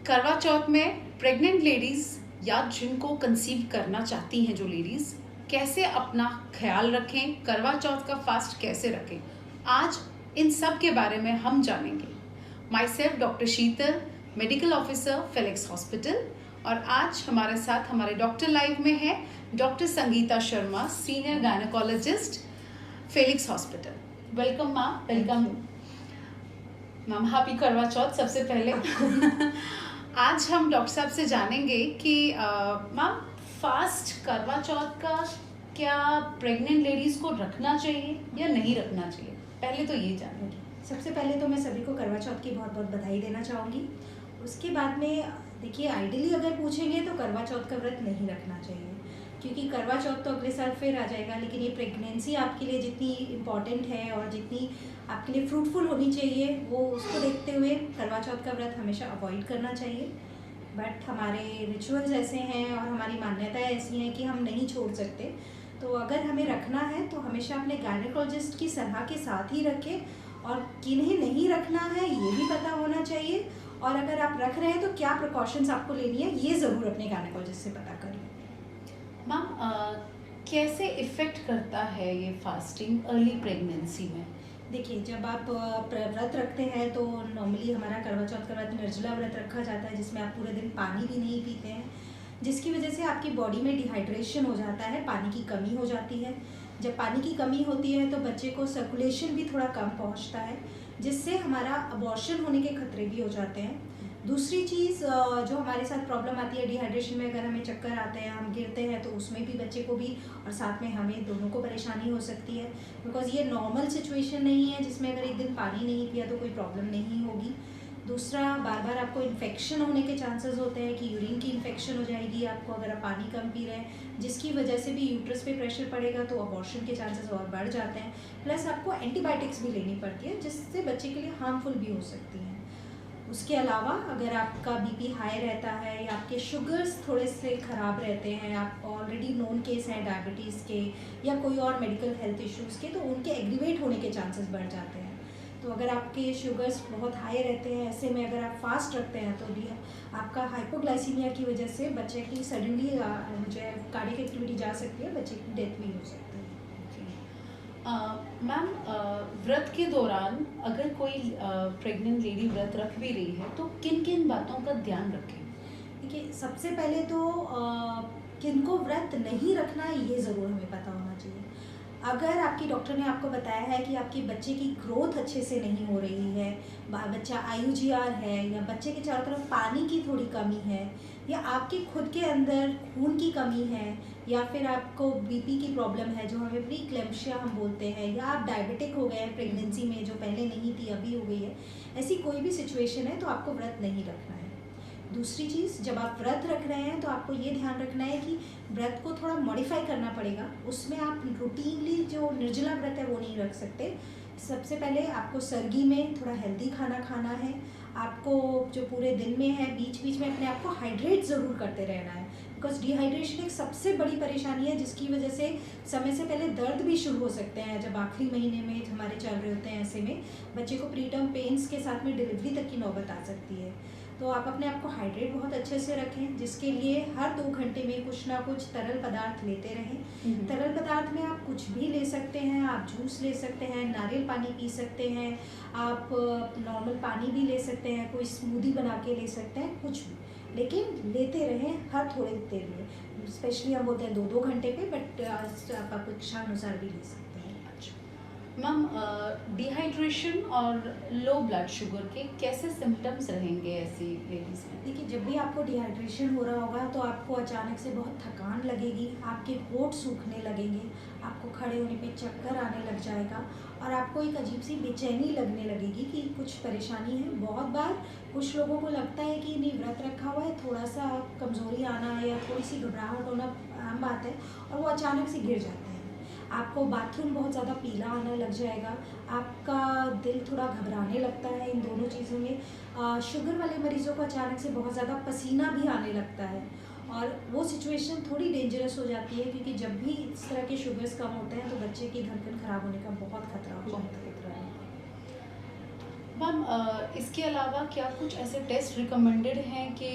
करवा चौथ में pregnant ladies या जिनको कंसीव करना चाहती हैं जो लेडीज कैसे अपना ख्याल रखें, करवा चौथ का फास्ट कैसे रखें, आज इन सब के बारे में हम जानेंगे। My self doctor Sheetal, medical officer Felix hospital, और आज हमारे साथ हमारे डॉक्टर लाइव में है doctor Sangeeta Sharma, senior gynaecologist Felix hospital. Welcome ma'am. Welcome ma'am, happy करवा चौथ सबसे पहले। आज हम डॉक्टर साहब से जानेंगे कि मैम फास्ट करवा चौथ का क्या प्रेग्नेंट लेडीज को रखना चाहिए या नहीं रखना चाहिए, पहले तो ये जानेंगे। सबसे पहले तो मैं सभी को करवा चौथ की बहुत बहुत बधाई देना चाहूँगी। उसके बाद में देखिए, आइडियली अगर पूछेंगे तो करवा चौथ का व्रत नहीं रखना चाहिए, क्योंकि करवा चौथ तो अगले साल फिर आ जाएगा। लेकिन ये प्रेगनेंसी आपके लिए जितनी इम्पॉर्टेंट है और जितनी आपके लिए फ्रूटफुल होनी चाहिए, वो उसको देखते हुए करवा चौथ का व्रत हमेशा अवॉइड करना चाहिए। बट हमारे रिचुअल्स ऐसे हैं और हमारी मान्यताएं ऐसी हैं कि हम नहीं छोड़ सकते। तो अगर हमें रखना है तो हमेशा अपने गायनेकोलॉजिस्ट की सलाह के साथ ही रखें, और किन्हें नहीं रखना है ये भी पता होना चाहिए। और अगर आप रख रहे हैं तो क्या प्रिकॉशंस आपको लेनी है ये ज़रूर अपने गायनेकोलॉजिस्ट से पता करें। मैम, कैसे इफेक्ट करता है ये फास्टिंग अर्ली प्रेगनेंसी में? देखिए, जब आप व्रत रखते हैं तो नॉर्मली हमारा करवा चौथ का व्रत निर्जला व्रत रखा जाता है, जिसमें आप पूरे दिन पानी भी नहीं पीते हैं, जिसकी वजह से आपकी बॉडी में डिहाइड्रेशन हो जाता है, पानी की कमी हो जाती है। जब पानी की कमी होती है तो बच्चे को सर्कुलेशन भी थोड़ा कम पहुंचता है, जिससे हमारा अबॉर्शन होने के खतरे भी हो जाते हैं। दूसरी चीज़ जो हमारे साथ प्रॉब्लम आती है डिहाइड्रेशन में, अगर हमें चक्कर आते हैं, हम गिरते हैं, तो उसमें भी बच्चे को भी और साथ में हमें दोनों को परेशानी हो सकती है। बिकॉज़ ये नॉर्मल सिचुएशन नहीं है जिसमें अगर एक दिन पानी नहीं पिया तो कोई प्रॉब्लम नहीं होगी। दूसरा, बार बार आपको इन्फेक्शन होने के चांसेस होते हैं कि यूरिन की इन्फेक्शन हो जाएगी आपको अगर आप पानी कम पी रहे हैं, जिसकी वजह से भी यूट्रस पे प्रेशर पड़ेगा तो अबॉर्शन के चांसेस और बढ़ जाते हैं। प्लस आपको एंटीबायोटिक्स भी लेनी पड़ती है, जिससे बच्चे के लिए हार्मफुल भी हो सकती हैं। उसके अलावा अगर आपका बीपी हाई रहता है या आपके शुगर्स थोड़े से ख़राब रहते हैं, आप ऑलरेडी नोन केस हैं डायबिटीज़ के या कोई और मेडिकल हेल्थ इश्यूज़ के, तो उनके एग्रीवेट होने के चांसेस बढ़ जाते हैं। तो अगर आपके शुगर्स बहुत हाई रहते हैं, ऐसे में अगर आप फास्ट रखते हैं तो भी आपका हाइपोग्लाइसीमिया की वजह से बच्चे की सडनली जो है कार्डियक एक्टिविटी जा सकती है, बच्चे की डेथ भी हो सकती है। मैम, व्रत के दौरान अगर कोई प्रेग्नेंट लेडी व्रत रख भी रही है तो किन किन बातों का ध्यान रखें? देखिए, सबसे पहले तो किनको व्रत नहीं रखना है ये ज़रूर हमें पता होना चाहिए। अगर आपकी डॉक्टर ने आपको बताया है कि आपके बच्चे की ग्रोथ अच्छे से नहीं हो रही है, बच्चा IUGR है, या बच्चे के चारों तरफ पानी की थोड़ी कमी है, या आपके खुद के अंदर खून की कमी है, या फिर आपको बीपी की प्रॉब्लम है जो हमें प्रीक्लेम्शिया हम बोलते हैं, या आप डायबिटिक हो गए हैं प्रेगनेंसी में जो पहले नहीं थी अभी हो गई है, ऐसी कोई भी सिचुएशन है तो आपको व्रत नहीं रखना है। दूसरी चीज़, जब आप व्रत रख रहे हैं तो आपको ये ध्यान रखना है कि व्रत को थोड़ा मॉडिफाई करना पड़ेगा। उसमें आप रूटीनली जो निर्जला व्रत है वो नहीं रख सकते। सबसे पहले आपको सर्गी में थोड़ा हेल्दी खाना खाना है। आपको जो पूरे दिन में है बीच बीच में अपने आप को हाइड्रेट ज़रूर करते रहना है, बिकॉज डिहाइड्रेशन एक सबसे बड़ी परेशानी है जिसकी वजह से समय से पहले दर्द भी शुरू हो सकते हैं। जब आखिरी महीने में हमारे चल रहे होते हैं, ऐसे में बच्चे को प्रीटर्म पेन्स के साथ में डिलीवरी तक की नौबत आ सकती है। तो आप अपने आप को हाइड्रेट बहुत अच्छे से रखें, जिसके लिए हर 2 घंटे में कुछ ना कुछ तरल पदार्थ लेते रहें। तरल पदार्थ में आप कुछ भी ले सकते हैं, आप जूस ले सकते हैं, नारियल पानी पी सकते हैं, आप नॉर्मल पानी भी ले सकते हैं, कोई स्मूदी बना के ले सकते हैं, कुछ भी, लेकिन लेते रहें हर थोड़े देर में। स्पेशली हम बोलते हैं 2-2 घंटे पे, बट आप अपेक्षा अनुसार भी ले सकते हैं। मैम, डिहाइड्रेशन और लो ब्लड शुगर के कैसे सिम्टम्स रहेंगे ऐसी लेडीज में? देखिए, जब भी आपको डिहाइड्रेशन हो रहा होगा तो आपको अचानक से बहुत थकान लगेगी, आपके होंठ सूखने लगेंगे, आपको खड़े होने पे चक्कर आने लग जाएगा, और आपको एक अजीब सी बेचैनी लगने लगेगी कि कुछ परेशानी है। बहुत बार कुछ लोगों को लगता है कि नहीं, व्रत रखा हुआ है, थोड़ा सा कमज़ोरी आना या थोड़ी सी घबराहट होना आम बात है, और वो अचानक से गिर जाते हैं। आपको बाथरूम बहुत ज़्यादा पीला आने लग जाएगा, आपका दिल थोड़ा घबराने लगता है। इन दोनों चीज़ों में शुगर वाले मरीज़ों को अचानक से बहुत ज़्यादा पसीना भी आने लगता है, और वो सिचुएशन थोड़ी डेंजरस हो जाती है, क्योंकि जब भी इस तरह के शुगर्स कम होते हैं तो बच्चे की धड़कन ख़राब होने का बहुत खतरा हो जाता है। मैम इसके अलावा क्या कुछ ऐसे टेस्ट रिकमेंडेड हैं कि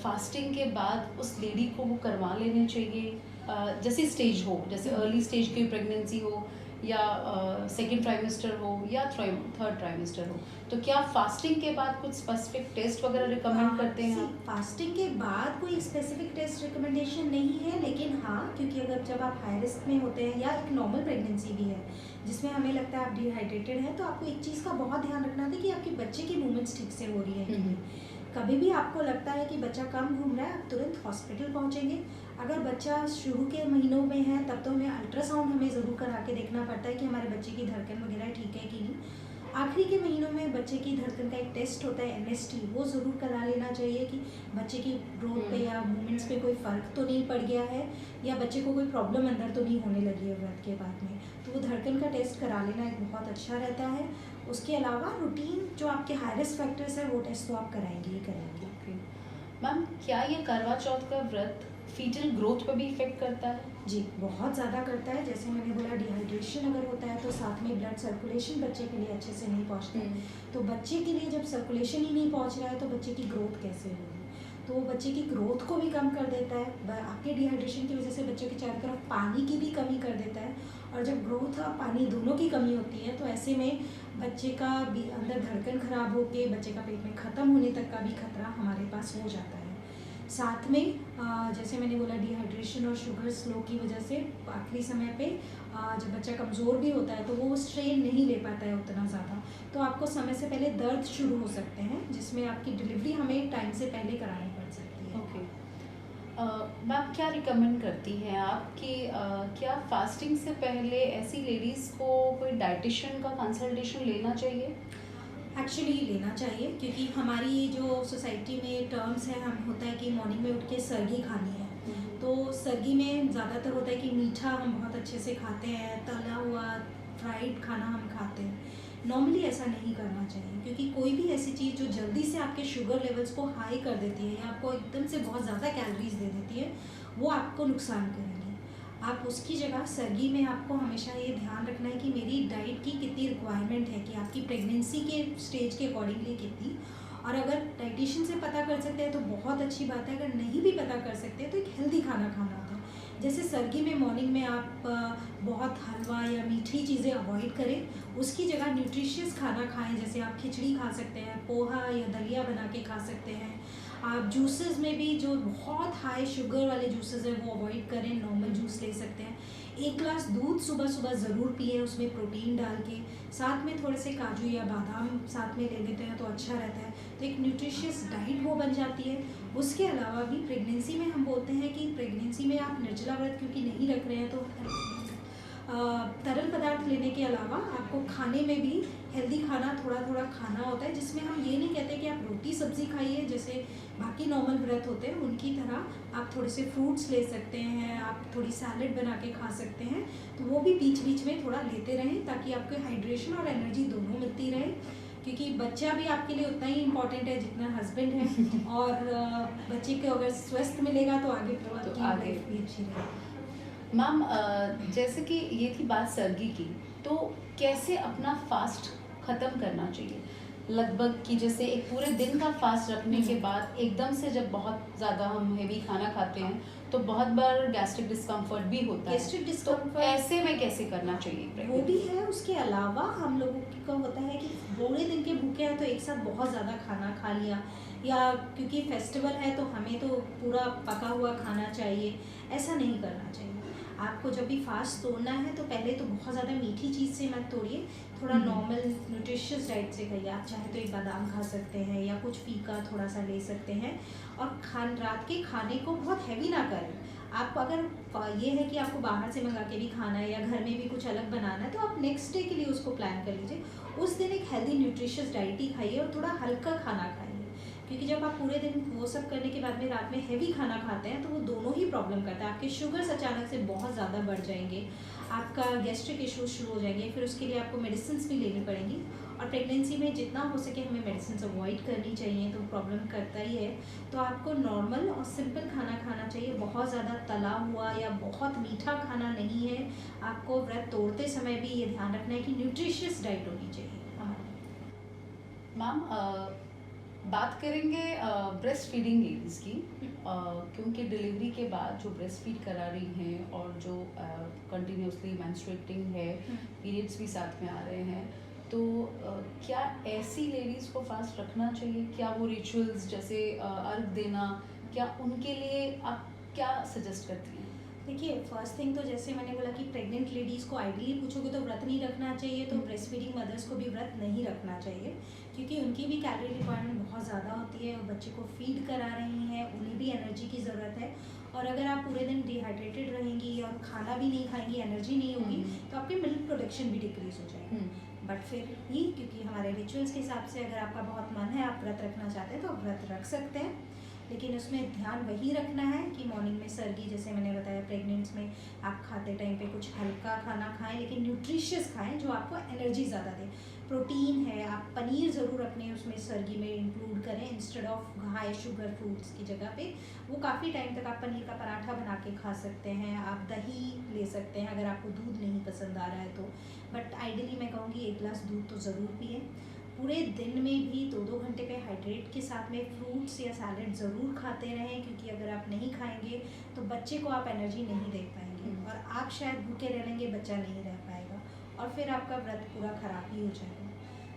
फास्टिंग के बाद उस लेडी को वो करवा लेने चाहिए, जैसे स्टेज हो, जैसे अर्ली स्टेज की प्रेगनेंसी हो या सेकेंड ट्राइमेस्टर हो या थर्ड ट्राइमेस्टर हो, तो क्या फास्टिंग के बाद कुछ स्पेसिफिक टेस्ट वगैरह रिकमेंड करते हैं आप? फास्टिंग के बाद कोई स्पेसिफिक टेस्ट रिकमेंडेशन नहीं है, लेकिन हाँ, क्योंकि अगर जब आप हाई रिस्क में होते हैं या एक नॉर्मल प्रेगनेंसी भी है जिसमें हमें लगता है आप डिहाइड्रेटेड हैं, तो आपको एक चीज़ का बहुत ध्यान रखना था कि आपके बच्चे की मूवमेंट्स ठीक से हो रही है कि नहीं। कभी भी आपको लगता है कि बच्चा कम घूम रहा है, आप तुरंत हॉस्पिटल पहुंचेंगे। अगर बच्चा शुरू के महीनों में है तब तो हमें अल्ट्रासाउंड हमें ज़रूर करा के देखना पड़ता है कि हमारे बच्चे की धड़कन वगैरह ठीक है कि नहीं। आखिरी के महीनों में बच्चे की धड़कन का एक टेस्ट होता है MST, वो ज़रूर करा लेना चाहिए कि बच्चे की ग्रोथ पे या मूवमेंट्स पे कोई फ़र्क तो नहीं पड़ गया है या बच्चे को कोई प्रॉब्लम अंदर तो नहीं होने लगी है व्रत के बाद में। तो वो धड़कन का टेस्ट करा लेना एक बहुत अच्छा रहता है। उसके अलावा रूटीन जो आपके हाई रिस्क फैक्टर्स है वो टेस्ट तो आप कराएंगे ही कराएंगे। मैम क्या ये करवा चौथ का व्रत फीटल ग्रोथ पर भी इफेक्ट करता है? जी, बहुत ज़्यादा करता है। जैसे मैंने बोला, डिहाइड्रेशन अगर होता है तो साथ में ब्लड सर्कुलेशन बच्चे के लिए अच्छे से नहीं पहुंचता है। तो बच्चे के लिए जब सर्कुलेशन ही नहीं पहुंच रहा है तो बच्चे की ग्रोथ कैसे होगी? तो वो बच्चे की ग्रोथ को भी कम कर देता है। आपके डिहाइड्रेशन की वजह से बच्चे के चारों तरफ पानी की भी कमी कर देता है, और जब ग्रोथ और पानी दोनों की कमी होती है तो ऐसे में बच्चे का भी अंदर धड़कन खराब होकर बच्चे का पेट में ख़त्म होने तक का भी खतरा हमारे पास हो जाता है। साथ में जैसे मैंने बोला, डिहाइड्रेशन और शुगर स्लो की वजह से आखिरी समय पे जब बच्चा कमज़ोर भी होता है तो वो स्ट्रेन नहीं ले पाता है उतना ज़्यादा, तो आपको समय से पहले दर्द शुरू हो सकते हैं जिसमें आपकी डिलीवरी हमें टाइम से पहले करानी पड़ सकती है। ओके मैम, क्या रिकमेंड करती हैं आप कि क्या फास्टिंग से पहले ऐसी लेडीज़ को कोई डाइटिशियन का कंसल्टेशन लेना चाहिए? एक्चुअली लेना चाहिए, क्योंकि हमारी जो सोसाइटी में टर्म्स है, हम होता है कि मॉर्निंग में उठ के सरगी खानी है। तो सरगी में ज़्यादातर होता है कि मीठा हम बहुत अच्छे से खाते हैं, तला हुआ फ्राइड खाना हम खाते हैं। नॉर्मली ऐसा नहीं करना चाहिए, क्योंकि कोई भी ऐसी चीज़ जो जल्दी से आपके शुगर लेवल्स को हाई कर देती है या आपको एकदम से बहुत ज़्यादा कैलोरीज दे देती है, वो आपको नुकसान करेगी। आप उसकी जगह सरगी में आपको हमेशा ये ध्यान रखना है कि मेरी डाइट की कितनी रिक्वायरमेंट है, कि आपकी प्रेगनेंसी के स्टेज के अकॉर्डिंगली कितनी। और अगर डाइटिशियन से पता कर सकते हैं तो बहुत अच्छी बात है, अगर नहीं भी पता कर सकते तो एक हेल्दी खाना खाना होता है। जैसे सर्दी में मॉर्निंग में आप बहुत हलवा या मीठी चीज़ें अवॉइड करें, उसकी जगह न्यूट्रिशियस खाना खाएं। जैसे आप खिचड़ी खा सकते हैं, पोहा या दलिया बना के खा सकते हैं। आप जूसेस में भी जो बहुत हाई शुगर वाले जूसेस हैं वो अवॉइड करें, नॉर्मल जूस ले सकते हैं। 1 ग्लास दूध सुबह सुबह ज़रूर पिए, उसमें प्रोटीन डाल के, साथ में थोड़े से काजू या बादाम साथ में ले लेते हैं तो अच्छा रहता है। तो एक न्यूट्रिशियस डाइट वो बन जाती है। उसके अलावा भी प्रेगनेंसी में हम बोलते हैं कि प्रेगनेंसी में आप निर्जला व्रत क्योंकि नहीं रख रहे हैं तो तरल पदार्थ लेने के अलावा आपको खाने में भी हेल्दी खाना थोड़ा थोड़ा खाना होता है, जिसमें हम ये नहीं कहते कि आप रोटी सब्ज़ी खाइए जैसे बाकी नॉर्मल व्रत होते हैं उनकी तरह। आप थोड़े से फ्रूट्स ले सकते हैं, आप थोड़ी सैलड बना के खा सकते हैं, तो वो भी बीच बीच में थोड़ा लेते रहें ताकि आपको हाइड्रेशन और एनर्जी दोनों मिलती रहे, क्योंकि बच्चा भी आपके लिए उतना ही इम्पोर्टेंट है जितना हस्बैंड है। और बच्चे को अगर स्वस्थ मिलेगा तो आगे तो आगे भी अच्छी रहेगी। मैम जैसे कि ये थी बात सर्गी की, तो कैसे अपना फास्ट ख़त्म करना चाहिए? लगभग कि जैसे एक पूरे दिन का फास्ट रखने के बाद एकदम से जब बहुत ज़्यादा हम हेवी खाना खाते हैं तो बहुत बार गैस्ट्रिक डिस्कम्फर्ट भी होता है। गैस्ट्रिक तो डिस्कम्फर्ट ऐसे में कैसे करना चाहिए? वो भी है। उसके अलावा हम लोगों का होता है कि पूरे दिन के भूखे हैं तो एक साथ बहुत ज़्यादा खाना खा लिया, या क्योंकि फेस्टिवल है तो हमें तो पूरा पका हुआ खाना चाहिए, ऐसा नहीं करना चाहिए। आपको जब भी फास्ट तोड़ना है तो पहले तो बहुत ज़्यादा मीठी चीज़ से मत तोड़िए, थोड़ा नॉर्मल न्यूट्रिशियस डाइट से खाइए। आप चाहे तो एक बादाम खा सकते हैं या कुछ फीका थोड़ा सा ले सकते हैं, और रात के खाने को बहुत हैवी ना करें। आप अगर ये है कि आपको बाहर से मंगा के भी खाना है या घर में भी कुछ अलग बनाना है तो आप नेक्स्ट डे के लिए उसको प्लान कर लीजिए। उस दिन एक हेल्दी न्यूट्रिशियस डाइट ही खाइए और थोड़ा हल्का खाना खाइए, क्योंकि जब आप पूरे दिन वो सब करने के बाद में रात में हैवी खाना खाते हैं तो वो दोनों ही प्रॉब्लम करता है। आपके शुगर्स अचानक से बहुत ज़्यादा बढ़ जाएंगे, आपका गैस्ट्रिक इश्यूज शुरू हो जाएंगे, फिर उसके लिए आपको मेडिसिन भी लेनी पड़ेंगी। और प्रेगनेंसी में जितना हो सके हमें मेडिसिन अवॉइड करनी चाहिए, तो प्रॉब्लम करता ही है। तो आपको नॉर्मल और सिंपल खाना खाना चाहिए, बहुत ज़्यादा तला हुआ या बहुत मीठा खाना नहीं है। आपको व्रत तोड़ते समय भी ये ध्यान रखना है कि न्यूट्रिशियस डाइट होनी चाहिए हमारी। मैम बात करेंगे ब्रेस्ट फीडिंग लेडीज़ की, क्योंकि डिलीवरी के बाद जो ब्रेस्ट फीड करा रही हैं और जो कंटिन्यूसली मेंस्ट्रुएटिंग है, पीरियड्स भी साथ में आ रहे हैं, तो क्या ऐसी लेडीज़ को फास्ट रखना चाहिए? क्या वो रिचुअल्स जैसे अर्घ देना, क्या उनके लिए आप क्या सजेस्ट करती हैं? देखिए, फर्स्ट थिंग तो जैसे मैंने बोला कि प्रेग्नेंट लेडीज़ को आइडियली पूछोगे तो व्रत नहीं रखना चाहिए, तो ब्रेस्ट फीडिंग मदर्स को भी व्रत नहीं रखना चाहिए, क्योंकि उनकी भी कैलोरी रिक्वायरमेंट बहुत ज़्यादा होती है और बच्चे को फीड करा रही हैं, उन्हें भी एनर्जी की ज़रूरत है। और अगर आप पूरे दिन डिहाइड्रेटेड रहेंगी और खाना भी नहीं खाएंगी, एनर्जी नहीं होगी, तो आपकी मिल्क प्रोडक्शन भी डिक्रीज हो जाएगी। बट फिर भी क्योंकि हमारे रिचुअल्स के हिसाब से अगर आपका बहुत मन है, आप व्रत रखना चाहते हैं, तो आप व्रत रख सकते हैं। लेकिन उसमें ध्यान वही रखना है कि मॉर्निंग में सर्गी, जैसे मैंने बताया, प्रेग्नेंट्स में आप खाते टाइम पे कुछ हल्का खाना खाएं, लेकिन न्यूट्रिशियस खाएं जो आपको एनर्जी ज़्यादा दे। प्रोटीन है, आप पनीर ज़रूर अपने उसमें सर्गी में इंक्लूड करें instead of high sugar fruits की जगह पे। वो काफ़ी टाइम तक आप पनीर का पराठा बना के खा सकते हैं, आप दही ले सकते हैं अगर आपको दूध नहीं पसंद आ रहा है तो। बट आइडियली मैं कहूँगी 1 गिलास दूध तो ज़रूर पिए। पूरे दिन में भी 2-2 घंटे पे हाइड्रेट के साथ में फ्रूट्स या सैलड ज़रूर खाते रहें, क्योंकि अगर आप नहीं खाएंगे तो बच्चे को आप एनर्जी नहीं दे पाएंगे और आप शायद भूखे रह लेंगे, बच्चा नहीं रह पाएगा और फिर आपका व्रत पूरा ख़राब ही हो जाएगा।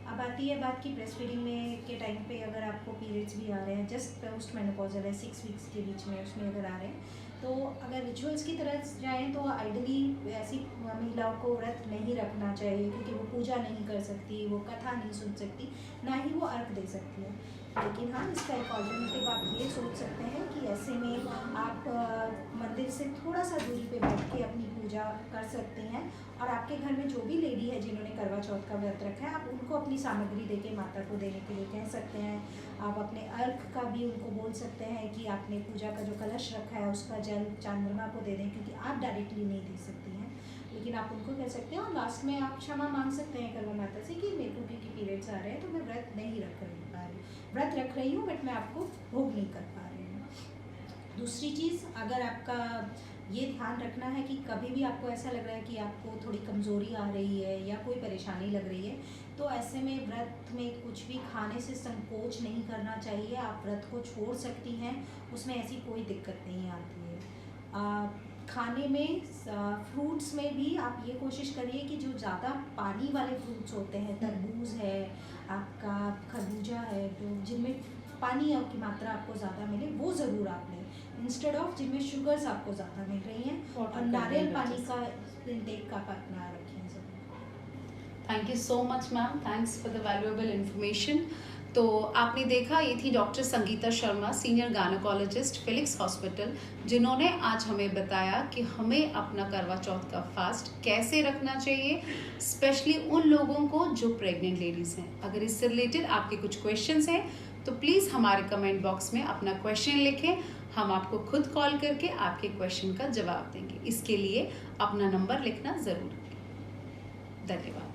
अब आती है बात कि ब्रेस्ट फीडिंग में के टाइम पे अगर आपको पीरियड्स भी आ रहे हैं, जस्ट पोस्ट मेनोपॉजल है 6 वीक्स के बीच में, उसमें अगर आ रहे हैं, तो अगर रिचुअल्स की तरह जाएं तो आइडियली ऐसी महिलाओं को व्रत नहीं रखना चाहिए, क्योंकि वो पूजा नहीं कर सकती, वो कथा नहीं सुन सकती, ना ही वो अर्घ दे सकती है। लेकिन हाँ, इसका एक ऑल्टरनेटिव आप ये सोच सकते हैं कि ऐसे में आप मंदिर से थोड़ा सा दूरी पे बैठ के अपनी पूजा कर सकते हैं और आपके घर में जो भी लेडी है जिन्होंने करवा चौथ का व्रत रखा है, आप उनको अपनी सामग्री देके माता को देने के लिए कह सकते हैं। आप अपने अर्घ का भी उनको बोल सकते हैं कि आपने पूजा का जो कलश रखा है उसका जल चांद्रमा को दे दें, क्योंकि आप डायरेक्टली नहीं दे सकती हैं, लेकिन आप उनको कह सकते हैं। और लास्ट में आप क्षमा मांग सकते हैं करवा माता से कि मेरे को क्योंकि पीरियड्स आ रहे हैं तो मैं व्रत नहीं रख पा रही, व्रत रख रही हूँ बट मैं आपको भोग नहीं कर पा रही हूँ। दूसरी चीज़, अगर आपका ये ध्यान रखना है कि कभी भी आपको ऐसा लग रहा है कि आपको थोड़ी कमज़ोरी आ रही है या कोई परेशानी लग रही है, तो ऐसे में व्रत में कुछ भी खाने से संकोच नहीं करना चाहिए। आप व्रत को छोड़ सकती हैं, उसमें ऐसी कोई दिक्कत नहीं आती है। खाने में फ्रूट्स में भी आप ये कोशिश करिए कि जो ज़्यादा पानी वाले फ्रूट्स होते हैं, तरबूज है, आपका खरबूजा है, जो जिनमें पानी की मात्रा आपको ज़्यादा मिले, वो ज़रूर आप लें, इंस्टेड ऑफ जिनमें शुगर्स आपको ज़्यादा मिल रही हैं। और नारियल पानी का इंटेक का अपना रखें ज़रूर। Thank you so much ma'am, thanks for the valuable information. तो आपने देखा, ये थी doctor Sangeeta Sharma, senior gynaecologist, Felix hospital, जिन्होंने आज हमें बताया कि हमें अपना करवा चौथ का फास्ट कैसे रखना चाहिए, स्पेशली उन लोगों को जो प्रेग्नेंट लेडीज़ हैं। अगर इससे रिलेटेड आपके कुछ क्वेश्चंस हैं तो प्लीज़ हमारे कमेंट बॉक्स में अपना क्वेश्चन लिखें, हम आपको खुद कॉल करके आपके क्वेश्चन का जवाब देंगे। इसके लिए अपना नंबर लिखना ज़रूर। धन्यवाद।